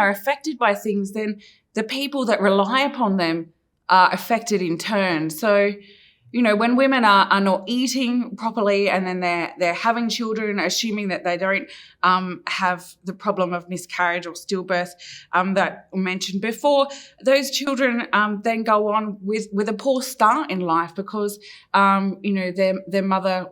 are affected by things, then the people that rely upon them are affected in turn. So, when women are not eating properly and then they're having children, assuming that they don't have the problem of miscarriage or stillbirth that I mentioned before, those children then go on with a poor start in life because, their mother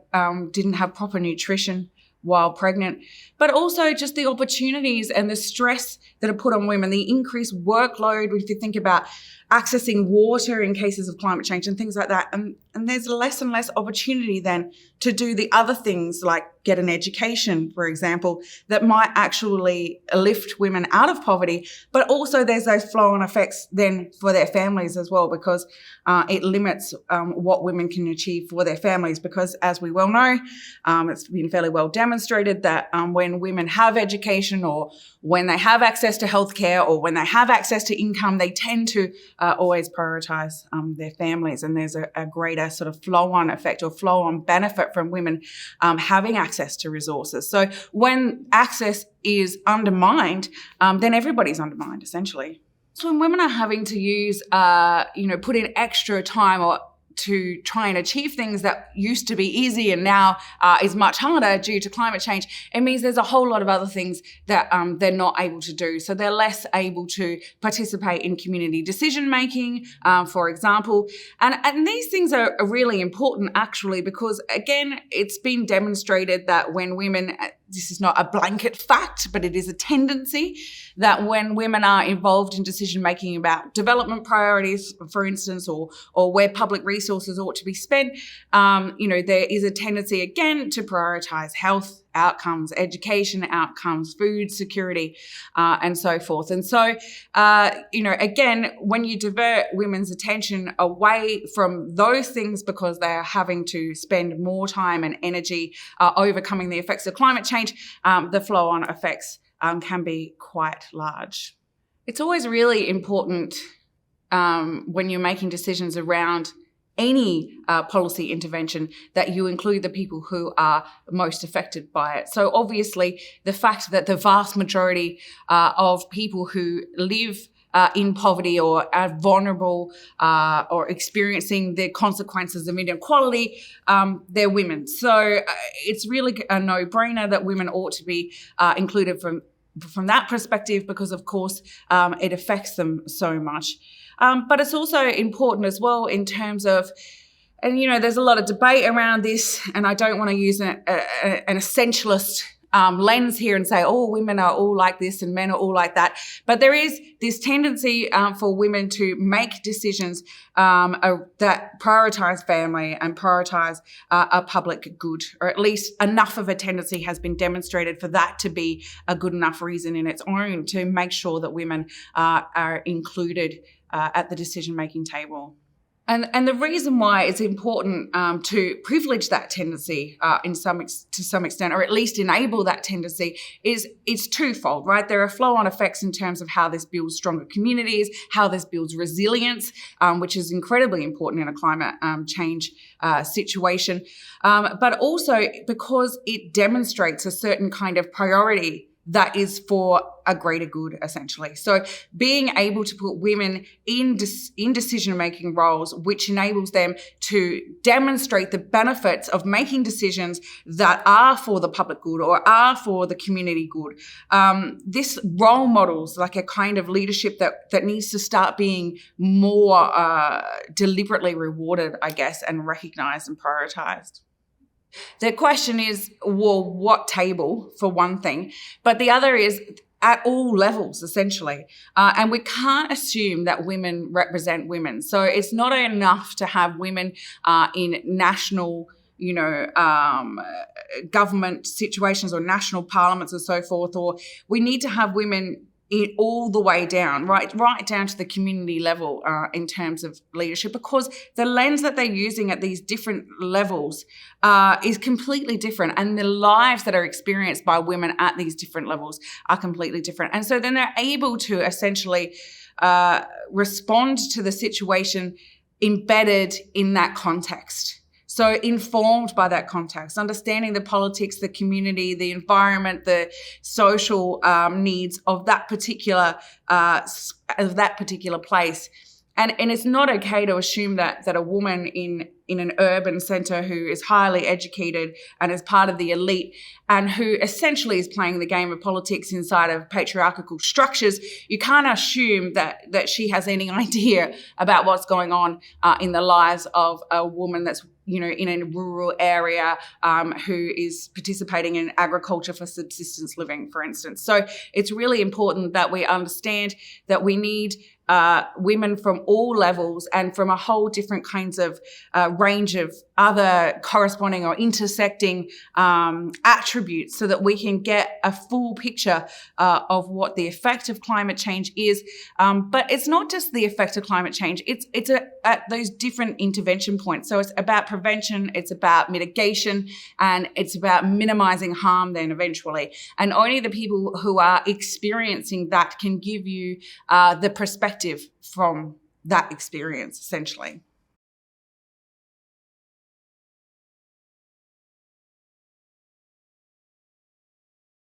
didn't have proper nutrition while pregnant, but also just the opportunities and the stress that are put on women, the increased workload, if you think about accessing water in cases of climate change and things like that. And there's less and less opportunity then to do the other things like get an education, for example, that might actually lift women out of poverty. But also there's those flow-on effects then for their families as well, because it limits what women can achieve for their families. Because as we well know, it's been fairly well demonstrated that when women have education or when they have access to healthcare or when they have access to income, they tend to always prioritise their families. And there's a greater sort of flow-on effect or flow-on benefit from women having access to resources. So when access is undermined, then everybody's undermined, essentially. So when women are having to use, put in extra time or to try and achieve things that used to be easy and now is much harder due to climate change, it means there's a whole lot of other things that they're not able to do. So they're less able to participate in community decision-making, for example. And these things are really important, actually, because, again, it's been demonstrated that when women, this is not a blanket fact, but it is a tendency that when women are involved in decision-making about development priorities, for instance, or where public resources ought to be spent, there is a tendency, again, to prioritise health outcomes, education outcomes, food security, and so forth. And so, again, when you divert women's attention away from those things because they are having to spend more time and energy overcoming the effects of climate change, the flow-on effects can be quite large. It's always really important when you're making decisions around any policy intervention that you include the people who are most affected by it. So obviously the fact that the vast majority of people who live in poverty or are vulnerable or experiencing the consequences of inequality, they're women. So it's really a no-brainer that women ought to be included from that perspective because, of course, it affects them so much. But it's also important as well in terms of, and, there's a lot of debate around this, and I don't want to use an essentialist lens here and say, women are all like this and men are all like that. But there is this tendency for women to make decisions that prioritise family and prioritise a public good, or at least enough of a tendency has been demonstrated for that to be a good enough reason in its own to make sure that women are included at the decision-making table. And the reason why it's important to privilege that tendency to some extent, or at least enable that tendency, is it's twofold, right? There are flow-on effects in terms of how this builds stronger communities, how this builds resilience, which is incredibly important in a climate change situation, but also because it demonstrates a certain kind of priority that is for a greater good, essentially. So being able to put women in decision-making roles, which enables them to demonstrate the benefits of making decisions that are for the public good or are for the community good. This role models like a kind of leadership that needs to start being more deliberately rewarded, I guess, and recognised and prioritised. The question is, well, what table, for one thing, but the other is at all levels, essentially. And we can't assume that women represent women. So it's not enough to have women in national, government situations or national parliaments and so forth, or we need to have women all the way down, right down to the community level in terms of leadership, because the lens that they're using at these different levels is completely different, and the lives that are experienced by women at these different levels are completely different. And so then they're able to essentially respond to the situation embedded in that context. So informed by that context, understanding the politics, the community, the environment, the social needs of that particular place. And it's not okay to assume that a woman in an urban centre who is highly educated and is part of the elite and who essentially is playing the game of politics inside of patriarchal structures, you can't assume that she has any idea about what's going on in the lives of a woman that's, in a rural area who is participating in agriculture for subsistence living, for instance. So it's really important that we understand that we need women from all levels and from a whole different kinds of range of other corresponding or intersecting attributes so that we can get a full picture of what the effect of climate change is. But it's not just the effect of climate change. It's at those different intervention points. So it's about prevention, it's about mitigation, and it's about minimizing harm then eventually. And only the people who are experiencing that can give you the perspective from that experience, essentially.